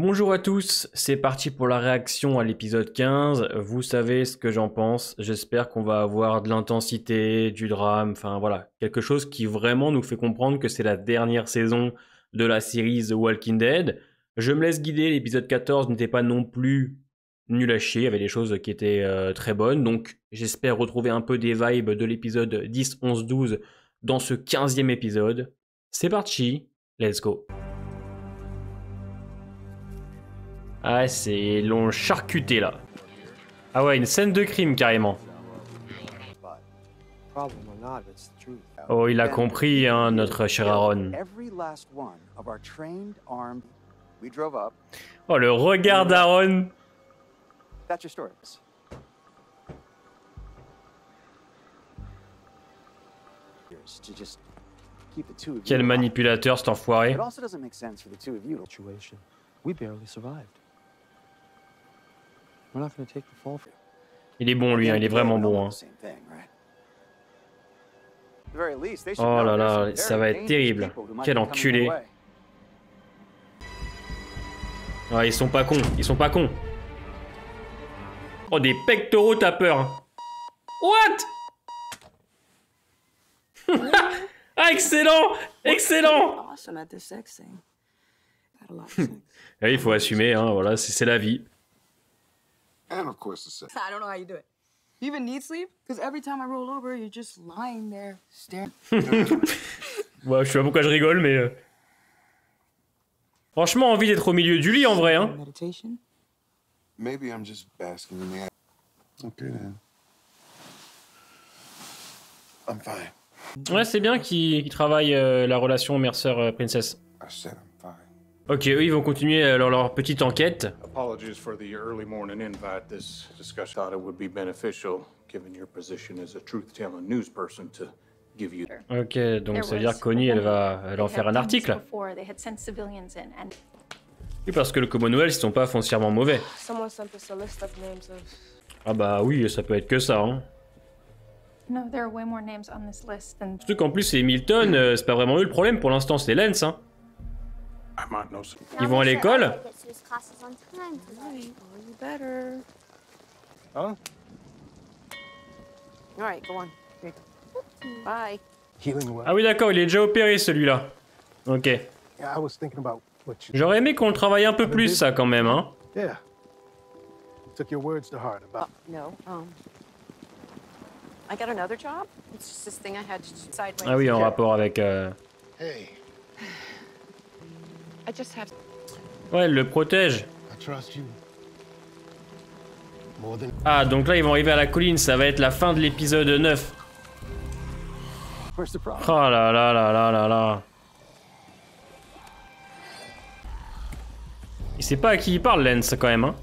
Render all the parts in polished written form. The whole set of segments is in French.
Bonjour à tous, c'est parti pour la réaction à l'épisode 15. Vous savez ce que j'en pense. J'espère qu'on va avoir de l'intensité, du drame, enfin voilà, quelque chose qui vraiment nous fait comprendre que c'est la dernière saison de la série The Walking Dead. Je me laisse guider, l'épisode 14 n'était pas non plus nul à chier, il y avait des choses qui étaient très bonnes, donc j'espère retrouver un peu des vibes de l'épisode 10, 11, 12 dans ce 15e épisode. C'est parti, let's go. Ah, c'est l'ont charcuté là. Ah ouais, une scène de crime carrément. Oh, il a compris, hein, notre cher Aaron. Oh, le regard d'Aaron. Quel manipulateur cet enfoiré. Il est bon lui, hein, il est vraiment bon. Hein. Oh là là, ça va être terrible. Quel enculé. Ah, ils sont pas cons, ils sont pas cons. Oh, des pectoraux tapeurs. What? Ah, excellent, excellent. Ah, il faut assumer, hein, voilà, c'est la vie. And of course the sex. I don't know how you do it. You even need sleep? Because every time I roll over, you're just lying there staring. Ouais, je sais pas pourquoi je rigole, mais... Franchement, envie d'être au milieu du lit, en vrai, hein. Meditation? Maybe I'm just basking in the... Okay, then. I'm fine. Ouais, c'est bien qu'ils travaillent la relation mère-sœur-princesse. I said I'm fine. Ok, eux, ils vont continuer leur petite enquête. Apologies for the early morning invite. This discussion thought it would be beneficial, given your position as a truth-telling news person, to give you. Ok, donc ça veut dire que Connie, elle va en faire un article. Oui, parce que le Commonwealth, ils sont pas foncièrement mauvais. Ah bah oui, ça peut être que ça, hein. Surtout qu'en plus, c'est Milton, c'est pas vraiment eux le problème pour l'instant, c'est Lance, hein. Ils vont à l'école. Ah oui d'accord, il est déjà opéré celui-là. Ok. J'aurais aimé qu'on le travaille un peu plus ça quand même, hein. Ah oui, en rapport avec... Ouais, elle le protège. Ah, donc là, ils vont arriver à la colline, ça va être la fin de l'épisode 9. Oh là là là là là là. Il sait pas à qui il parle, Lance, quand même, hein.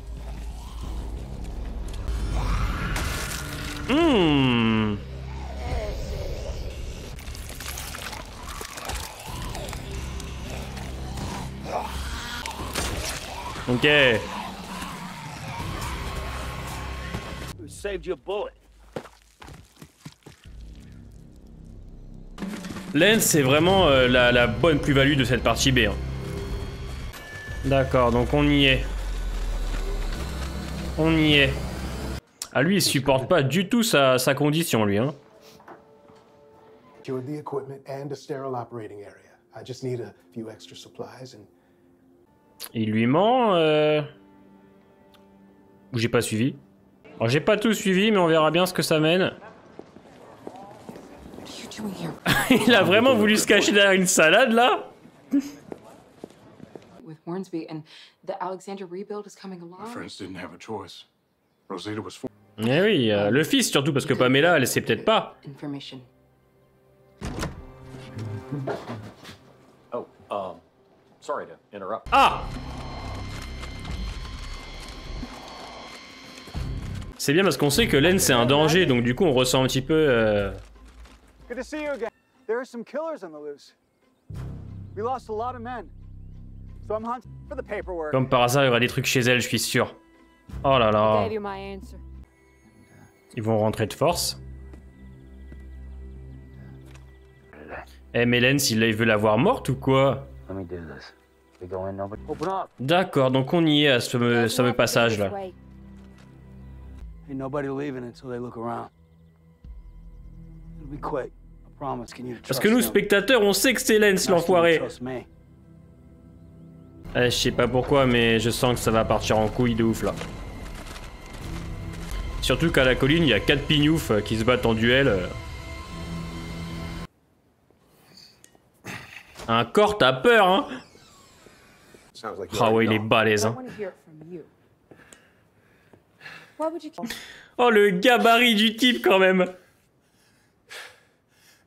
Ok. Lance, c'est vraiment la bonne plus-value de cette partie B. Hein. D'accord, donc on y est. On y est. Ah lui, il supporte pas du tout sa condition, lui. Hein. Il lui ment ou j'ai pas suivi. Alors j'ai pas tout suivi, mais on verra bien ce que ça mène. Il a vraiment voulu se cacher derrière une salade là. Eh oui, le fils surtout parce que Pamela, elle sait peut-être pas. Ah! C'est bien parce qu'on sait que Len c'est un danger, donc du coup on ressent un petit peu... Comme par hasard, il y aura des trucs chez elle, je suis sûr. Oh là là. Ils vont rentrer de force. Eh mais Len, s'il veut la voir morte ou quoi? D'accord, donc on y est à ce fameux passage là. Ain't nobody leaving until they look around. It'll be quick. I promise. Can you Parce que nous, spectateurs, on sait que c'est Lance l'enfoiré. Je sais pas pourquoi, mais je sens que ça va partir en couille de ouf là. Surtout qu'à la colline, il y a 4 pignoufs qui se battent en duel. Un corps, t'as peur, hein? Ah ouais, il est balèze, hein. Oh, le gabarit du type, quand même.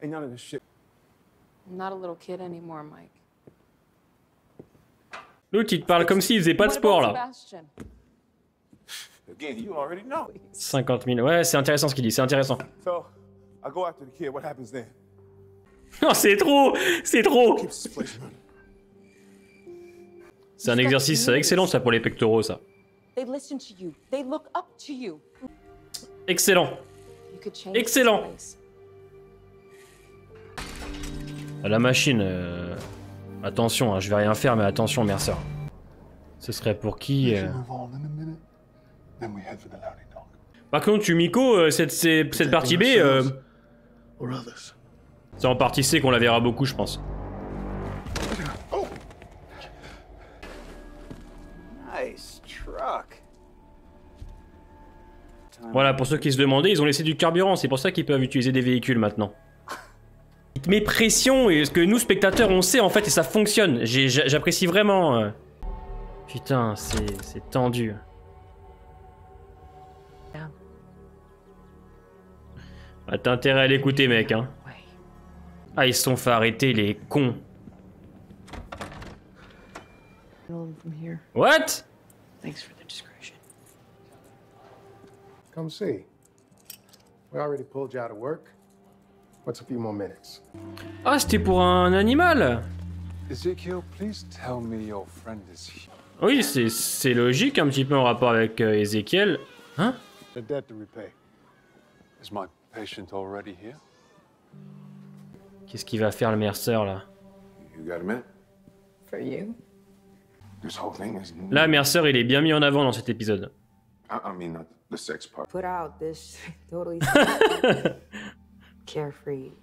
Ain't none of this shit. I'm not a little kid anymore, Mike. L'autre, il te parle comme s'il faisait pas de sport, là. Sebastian? Again, you already know. 50 000. Ouais, c'est intéressant ce qu'il dit, c'est intéressant. So, I go after the kid. What happens then? Non, c'est trop. C'est trop. Keeps this place running. C'est un exercice excellent, ça, pour les pectoraux, ça. They listen to you. They look up to you. Excellent. You could change Excellent. this place. La machine... Attention, hein, je vais rien faire, mais attention, Mercer. Ce serait pour qui Par contre, tu Miko, cette partie B, c'est en partie C qu'on la verra beaucoup, je pense. Nice truck. Voilà, pour ceux qui se demandaient, ils ont laissé du carburant, c'est pour ça qu'ils peuvent utiliser des véhicules maintenant. Il te met pression, et ce que nous, spectateurs, on sait en fait, et ça fonctionne. J'apprécie vraiment. Putain, c'est tendu. Ah, t'as intérêt à l'écouter, mec, hein. Ah, ils se sont fait arrêter, les cons. What? Thanks for the discretion. Come see. We already pulled you out of work. What's a few more minutes? Ah, c'était pour un animal. Ezekiel, please tell me your friend is here. Oui, c'est logique, un petit peu en rapport avec Ezekiel. Hein? The debt to repay. Is my patient already here? Qu'est-ce qu'il va faire le Mercer, là? You got a minute? For you? This whole thing is... Là, Mercer, il est bien mis en avant dans cet épisode. I mean, not the sex part. Put out this totally carefree,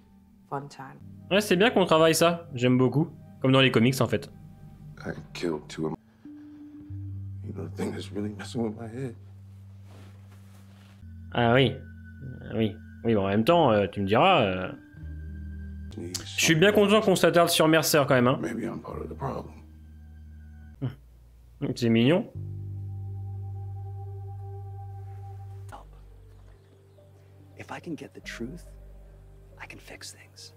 fun time. Ouais, c'est bien qu'on travaille ça. J'aime beaucoup. Comme dans les comics, en fait. I killed two of them. You know, the thing that's really messing with my head. Ah oui. Oui. Oui, bon, en même temps, tu me diras... Je suis bien content qu'on s'attarde sur Mercer, quand même, hein. Maybe I'm part of the problem. C'est mignon. If I can get the truth, I can fix things.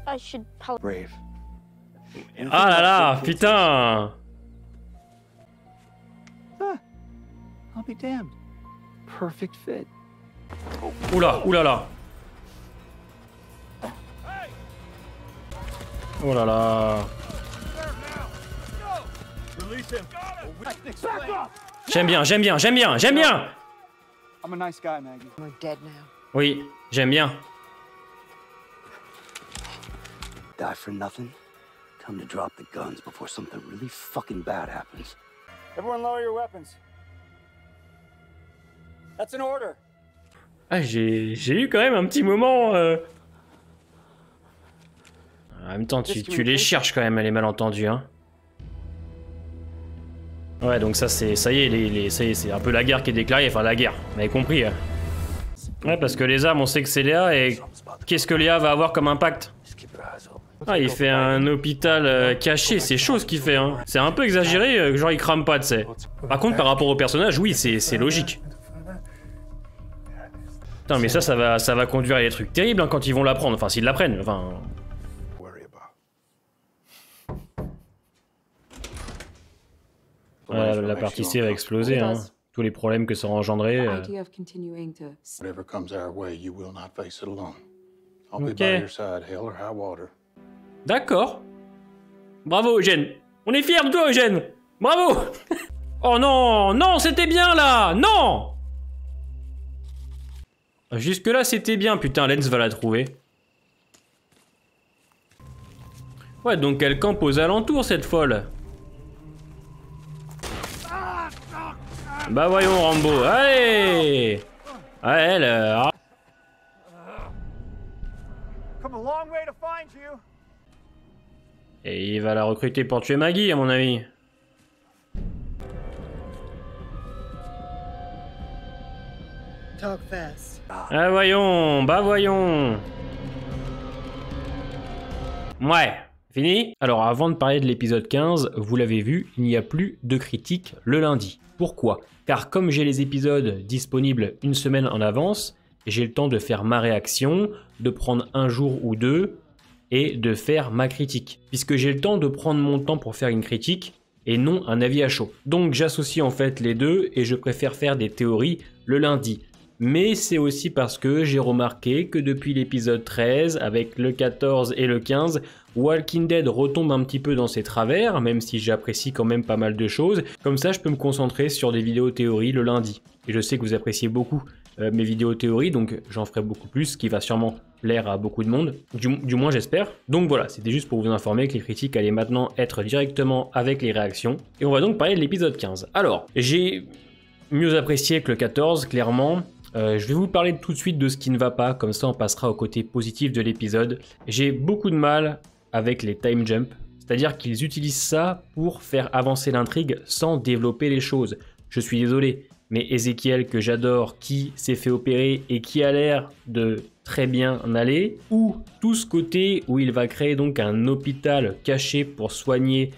I should probably... Brave. Ah là là, putain. I'll be damned. Perfect fit. Oula, oula là. Oh là là. J'aime bien, j'aime bien, j'aime bien, j'aime bien. I'm a nice guy, Maggie. We're dead now. Oui, j'aime bien. Die for nothing? Time to drop the guns before something really fucking bad happens. Everyone lower your weapons. That's an order. Ah, j'ai eu quand même un petit moment... En même temps, tu les cherches quand même, les malentendus, hein. Ouais, donc ça y est, c'est un peu la guerre qui est déclarée, enfin la guerre, vous avez compris. Ouais, parce que les armes, on sait que c'est Léa, et qu'est-ce que Léa va avoir comme impact? Ah, il fait un hôpital caché, c'est chaud ce qu'il fait, hein. C'est un peu exagéré, genre il crame pas, tu sais. Par contre, par rapport au personnage, oui, c'est logique. Putain, mais ça va conduire à des trucs terribles hein, quand ils vont l'apprendre, enfin s'ils l'apprennent, enfin... La partie C va exploser, hein. Tous les problèmes que ça aura engendré. Whatever comes our way, you will not face it alone. I'll be by your side, hell or high water. D'accord. Bravo, Eugène. On est fiers de toi, Eugène. Bravo. Oh non, non, c'était bien là. Non. Jusque là, c'était bien. Putain, Lens va la trouver. Ouais, donc elle campe aux alentours, cette folle. Bah voyons, Rambo. Allez. Ouais, elle... Et il va la recruter pour tuer Maggie, à mon avis. Talk fast. Ah voyons, bah voyons. Ouais, fini? Alors avant de parler de l'épisode 15, vous l'avez vu, il n'y a plus de critiques le lundi. Pourquoi? Car comme j'ai les épisodes disponibles une semaine en avance, j'ai le temps de faire ma réaction, de prendre un jour ou deux et de faire ma critique. Puisque j'ai le temps de prendre mon temps pour faire une critique et non un avis à chaud. Donc j'associe en fait les deux et je préfère faire des théories le lundi. Mais c'est aussi parce que j'ai remarqué que depuis l'épisode 13, avec le 14 et le 15, Walking Dead retombe un petit peu dans ses travers, même si j'apprécie quand même pas mal de choses. Comme ça, je peux me concentrer sur des vidéos théories le lundi. Et je sais que vous appréciez beaucoup mes vidéos théories, donc j'en ferai beaucoup plus, ce qui va sûrement plaire à beaucoup de monde, du moins j'espère. Donc voilà, c'était juste pour vous informer que les critiques allaient maintenant être directement avec les réactions. Et on va donc parler de l'épisode 15. Alors, j'ai mieux apprécié que le 14, clairement. Je vais vous parler tout de suite de ce qui ne va pas, comme ça on passera au côté positif de l'épisode. J'ai beaucoup de mal avec les time jumps, c'est-à-dire qu'ils utilisent ça pour faire avancer l'intrigue sans développer les choses. Je suis désolé, mais Ezekiel, que j'adore, qui s'est fait opérer et qui a l'air de très bien en aller, ou tout ce côté où il va créer donc un hôpital caché pour soigner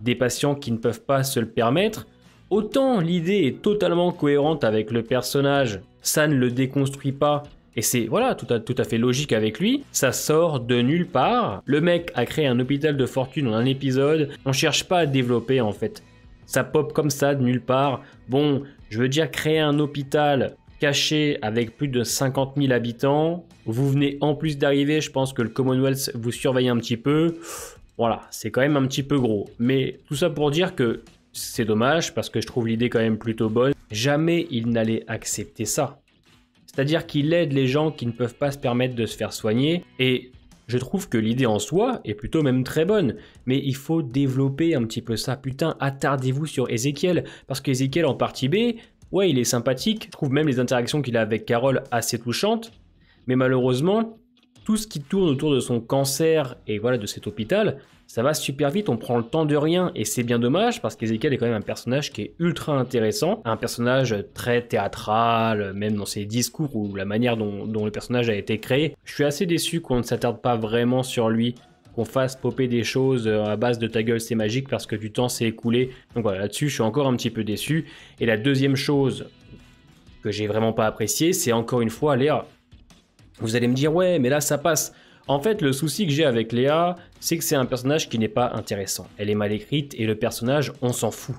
des patients qui ne peuvent pas se le permettre, autant l'idée est totalement cohérente avec le personnage, ça ne le déconstruit pas, et c'est voilà tout à fait logique avec lui, ça sort de nulle part, le mec a créé un hôpital de fortune en un épisode, on cherche pas à développer en fait, ça pop comme ça de nulle part, bon, je veux dire créer un hôpital caché avec plus de 50 000 habitants, vous venez en plus d'arriver, je pense que le Commonwealth vous surveille un petit peu, voilà, c'est quand même un petit peu gros, mais tout ça pour dire que c'est dommage parce que je trouve l'idée quand même plutôt bonne. Jamais il n'allait accepter ça. C'est-à-dire qu'il aide les gens qui ne peuvent pas se permettre de se faire soigner et je trouve que l'idée en soi est plutôt même très bonne. Mais il faut développer un petit peu ça. Putain, attardez-vous sur Ezekiel parce qu'Ezekiel en partie B, ouais, il est sympathique. Je trouve même les interactions qu'il a avec Carol assez touchantes. Mais malheureusement, tout ce qui tourne autour de son cancer et voilà de cet hôpital, ça va super vite, on prend le temps de rien et c'est bien dommage parce qu'Ezekiel est quand même un personnage qui est ultra intéressant, un personnage très théâtral, même dans ses discours ou la manière dont le personnage a été créé. Je suis assez déçu qu'on ne s'attarde pas vraiment sur lui, qu'on fasse popper des choses à base de ta gueule c'est magique parce que du temps s'est écoulé. Donc voilà, là-dessus je suis encore un petit peu déçu. Et la deuxième chose que j'ai vraiment pas appréciée, c'est encore une fois Léa. Vous allez me dire ouais mais là ça passe. En fait, le souci que j'ai avec Léa, c'est que c'est un personnage qui n'est pas intéressant. Elle est mal écrite et le personnage, on s'en fout.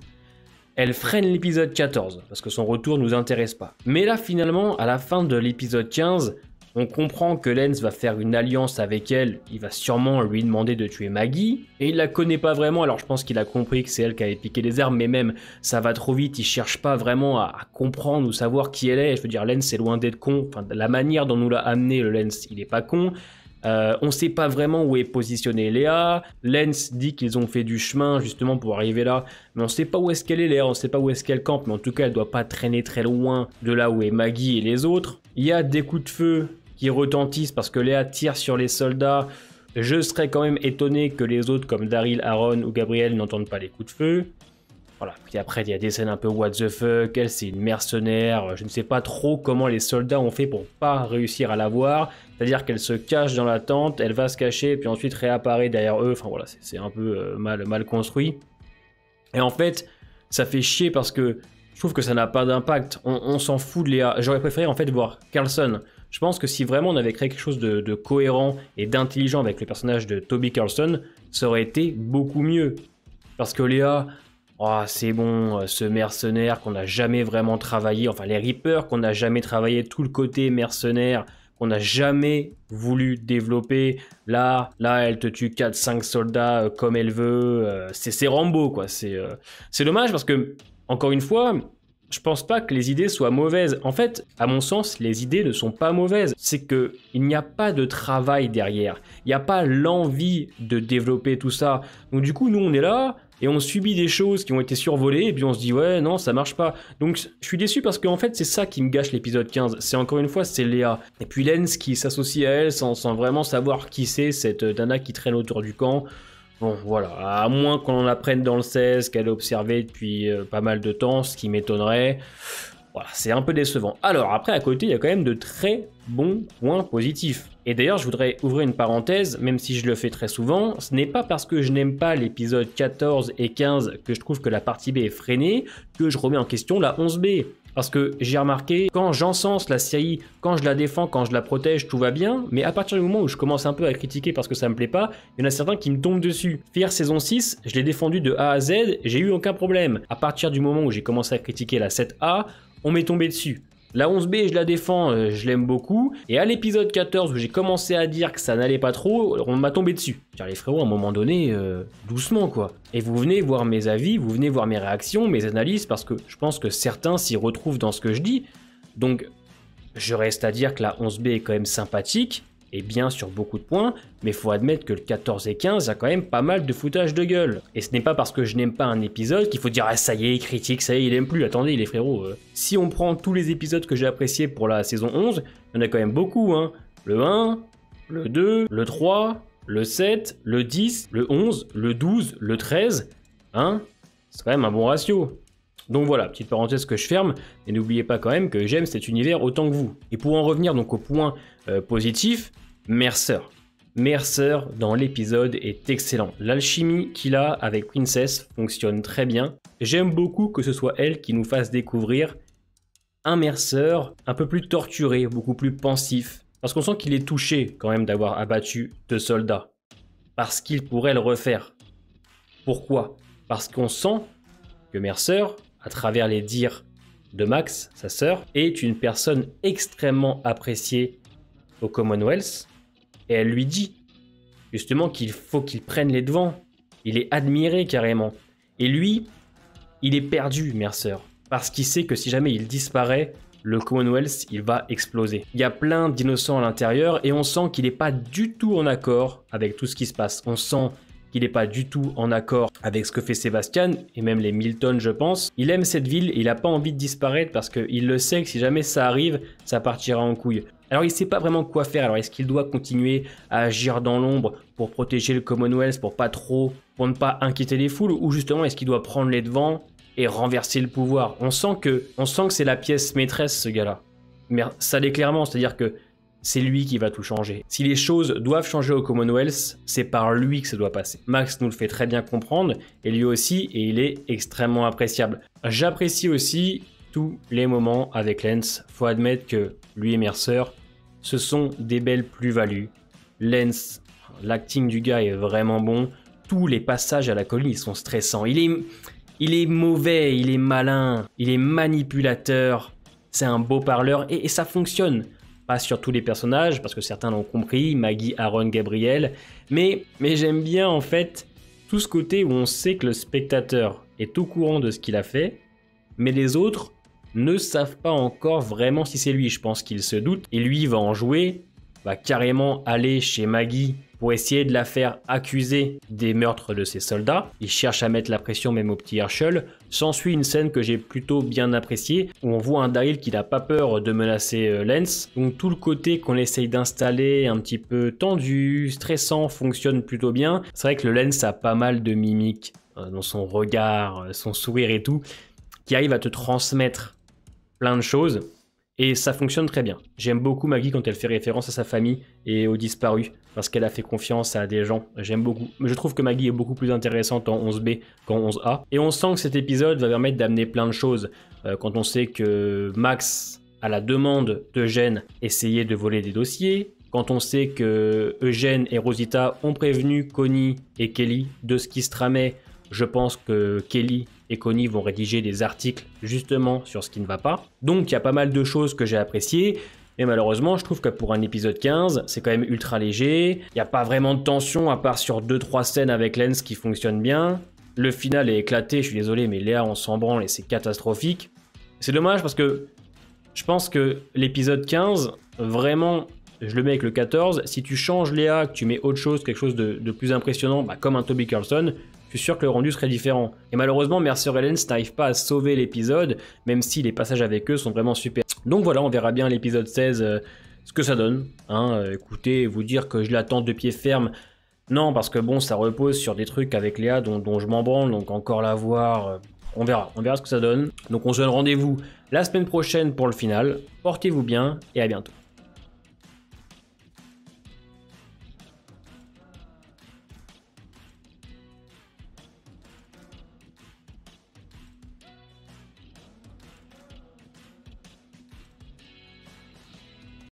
Elle freine l'épisode 14, parce que son retour nous intéresse pas. Mais là, finalement, à la fin de l'épisode 15, on comprend que Lance va faire une alliance avec elle, il va sûrement lui demander de tuer Maggie, et il la connaît pas vraiment, alors je pense qu'il a compris que c'est elle qui avait piqué les armes, mais même, ça va trop vite, il cherche pas vraiment à comprendre ou savoir qui elle est. Je veux dire, Lance, c'est loin d'être con, enfin, la manière dont nous l'a amené, le Lance, il est pas con. On sait pas vraiment où est positionnée Léa. Lance dit qu'ils ont fait du chemin justement pour arriver là, mais on sait pas où est-ce qu'elle est Léa, on sait pas où est-ce qu'elle campe, mais en tout cas elle doit pas traîner très loin de là où est Maggie et les autres. Il y a des coups de feu qui retentissent parce que Léa tire sur les soldats. Je serais quand même étonné que les autres comme Daryl, Aaron ou Gabriel n'entendent pas les coups de feu. Voilà, puis après il y a des scènes un peu what the fuck, elle c'est une mercenaire, je ne sais pas trop comment les soldats ont fait pour pas réussir à la voir, c'est-à-dire qu'elle se cache dans la tente, elle va se cacher, puis ensuite réapparaît derrière eux, enfin voilà, c'est un peu mal construit. Et en fait, ça fait chier parce que je trouve que ça n'a pas d'impact, on s'en fout de Léa, j'aurais préféré en fait voir Carlson. Je pense que si vraiment on avait créé quelque chose de cohérent et d'intelligent avec le personnage de Toby Carlson, ça aurait été beaucoup mieux. Parce que Léa... Oh, c'est bon, ce mercenaire qu'on n'a jamais vraiment travaillé, enfin les Reapers qu'on n'a jamais travaillé, tout le côté mercenaire qu'on n'a jamais voulu développer. Là, elle te tue 4-5 soldats comme elle veut, c'est Rambo quoi, c'est dommage parce que, encore une fois, je pense pas que les idées soient mauvaises. En fait, à mon sens, les idées ne sont pas mauvaises. C'est que il n'y a pas de travail derrière. Il n'y a pas l'envie de développer tout ça. Donc du coup, nous, on est là et on subit des choses qui ont été survolées et puis on se dit ouais, non, ça marche pas. Donc je suis déçu parce qu'en fait, c'est ça qui me gâche l'épisode 15. C'est encore une fois, c'est Léa. Et puis Lens qui s'associe à elle sans vraiment savoir qui c'est, cette nana qui traîne autour du camp. Bon, voilà, à moins qu'on en apprenne dans le 16, qu'elle a observé depuis pas mal de temps, ce qui m'étonnerait. Voilà, c'est un peu décevant. Alors, après, à côté, il y a quand même de très bons points positifs. Et d'ailleurs, je voudrais ouvrir une parenthèse, même si je le fais très souvent, ce n'est pas parce que je n'aime pas l'épisode 14 et 15 que je trouve que la partie B est freinée, que je remets en question la 11B. Parce que j'ai remarqué, quand j'encense la série, quand je la défends, quand je la protège, tout va bien, mais à partir du moment où je commence un peu à critiquer parce que ça me plaît pas, il y en a certains qui me tombent dessus. Fear saison 6, je l'ai défendu de A à Z, j'ai eu aucun problème. À partir du moment où j'ai commencé à critiquer la 7A, on m'est tombé dessus. La 11B, je la défends, je l'aime beaucoup. Et à l'épisode 14, où j'ai commencé à dire que ça n'allait pas trop, on m'a tombé dessus. Car les frérots, à un moment donné, doucement quoi. Et vous venez voir mes avis, vous venez voir mes réactions, mes analyses, parce que je pense que certains s'y retrouvent dans ce que je dis. Donc, je reste à dire que la 11B est quand même sympathique, et bien sur beaucoup de points, mais faut admettre que le 14 et 15, il y a quand même pas mal de foutage de gueule. Et ce n'est pas parce que je n'aime pas un épisode qu'il faut dire « Ah ça y est, il critique, ça y est, il aime plus, attendez les frérots. » Si on prend tous les épisodes que j'ai appréciés pour la saison 11, il y en a quand même beaucoup, hein. Le 1, le 2, le 3, le 7, le 10, le 11, le 12, le 13, hein. C'est quand même un bon ratio. Donc voilà, petite parenthèse que je ferme, et n'oubliez pas quand même que j'aime cet univers autant que vous. Et pour en revenir donc au point positif, Mercer. Mercer dans l'épisode est excellent. L'alchimie qu'il a avec Princess fonctionne très bien. J'aime beaucoup que ce soit elle qui nous fasse découvrir un Mercer un peu plus torturé, beaucoup plus pensif. Parce qu'on sent qu'il est touché quand même d'avoir abattu 2 soldats. Parce qu'il pourrait le refaire. Pourquoi? Parce qu'on sent que Mercer, à travers les dires de Max, sa sœur, est une personne extrêmement appréciée au Commonwealth. Et elle lui dit justement qu'il faut qu'il prenne les devants. Il est admiré carrément. Et lui, il est perdu, Mercer. Parce qu'il sait que si jamais il disparaît, le Commonwealth, il va exploser. Il y a plein d'innocents à l'intérieur et on sent qu'il n'est pas du tout en accord avec tout ce qui se passe. On sent qu'il n'est pas du tout en accord avec ce que fait Sébastien, et même les Milton, je pense. Il aime cette ville et il n'a pas envie de disparaître parce qu'il le sait que si jamais ça arrive, ça partira en couille. Alors il ne sait pas vraiment quoi faire. Alors est-ce qu'il doit continuer à agir dans l'ombre pour protéger le Commonwealth, pour ne pas inquiéter les foules, ou justement est-ce qu'il doit prendre les devants et renverser le pouvoir? On sent que c'est la pièce maîtresse, ce gars-là. Mais ça l'est clairement, c'est-à-dire que c'est lui qui va tout changer. Si les choses doivent changer au Commonwealth, c'est par lui que ça doit passer. Max nous le fait très bien comprendre, et lui aussi, et il est extrêmement appréciable. J'apprécie aussi tous les moments avec Lens. Faut admettre que lui et Mercer, ce sont des belles plus-values. Lens, l'acting du gars est vraiment bon. Tous les passages à la colline, ils sont stressants. Il est mauvais, il est malin, il est manipulateur. C'est un beau parleur, et ça fonctionne. Pas sur tous les personnages, parce que certains l'ont compris, Maggie, Aaron, Gabriel, mais j'aime bien en fait tout ce côté où on sait que le spectateur est au courant de ce qu'il a fait, mais les autres ne savent pas encore vraiment si c'est lui. Je pense qu'il se doute, et lui va en jouer, va carrément aller chez Maggie pour essayer de la faire accuser des meurtres de ses soldats. Il cherche à mettre la pression même au petit Herschel. S'ensuit une scène que j'ai plutôt bien appréciée, où on voit un Daryl qui n'a pas peur de menacer Lens. Donc tout le côté qu'on essaye d'installer, un petit peu tendu, stressant, fonctionne plutôt bien. C'est vrai que le Lens a pas mal de mimiques dans son regard, son sourire et tout, qui arrive à te transmettre plein de choses. Et ça fonctionne très bien. J'aime beaucoup Maggie quand elle fait référence à sa famille et aux disparus, parce qu'elle a fait confiance à des gens. J'aime beaucoup. Mais je trouve que Maggie est beaucoup plus intéressante en 11B qu'en 11A. Et on sent que cet épisode va permettre d'amener plein de choses. Quand on sait que Max, à la demande d'Eugène, essayait de voler des dossiers. Quand on sait que Eugène et Rosita ont prévenu Connie et Kelly de ce qui se tramait, je pense que Kelly et Connie vont rédiger des articles justement sur ce qui ne va pas. Donc il y a pas mal de choses que j'ai appréciées, mais malheureusement je trouve que pour un épisode 15, c'est quand même ultra léger. Il n'y a pas vraiment de tension à part sur 2-3 scènes avec Lens qui fonctionnent bien. Le final est éclaté, je suis désolé, mais Léa on s'en branle et c'est catastrophique. C'est dommage parce que je pense que l'épisode 15, vraiment, je le mets avec le 14. Si tu changes Léa, que tu mets autre chose, quelque chose de plus impressionnant, bah, comme un Toby Carlson, je suis sûr que le rendu serait différent. Et malheureusement, Mercer et Lance n'arrivent pas à sauver l'épisode, même si les passages avec eux sont vraiment super. Donc voilà, on verra bien l'épisode 16 ce que ça donne. Hein. Écoutez, vous dire que je l'attends de pied ferme, non, parce que bon, ça repose sur des trucs avec Léa dont je m'en branle, donc encore la voir, on verra ce que ça donne. Donc on se donne rendez-vous la semaine prochaine pour le final. Portez-vous bien et à bientôt.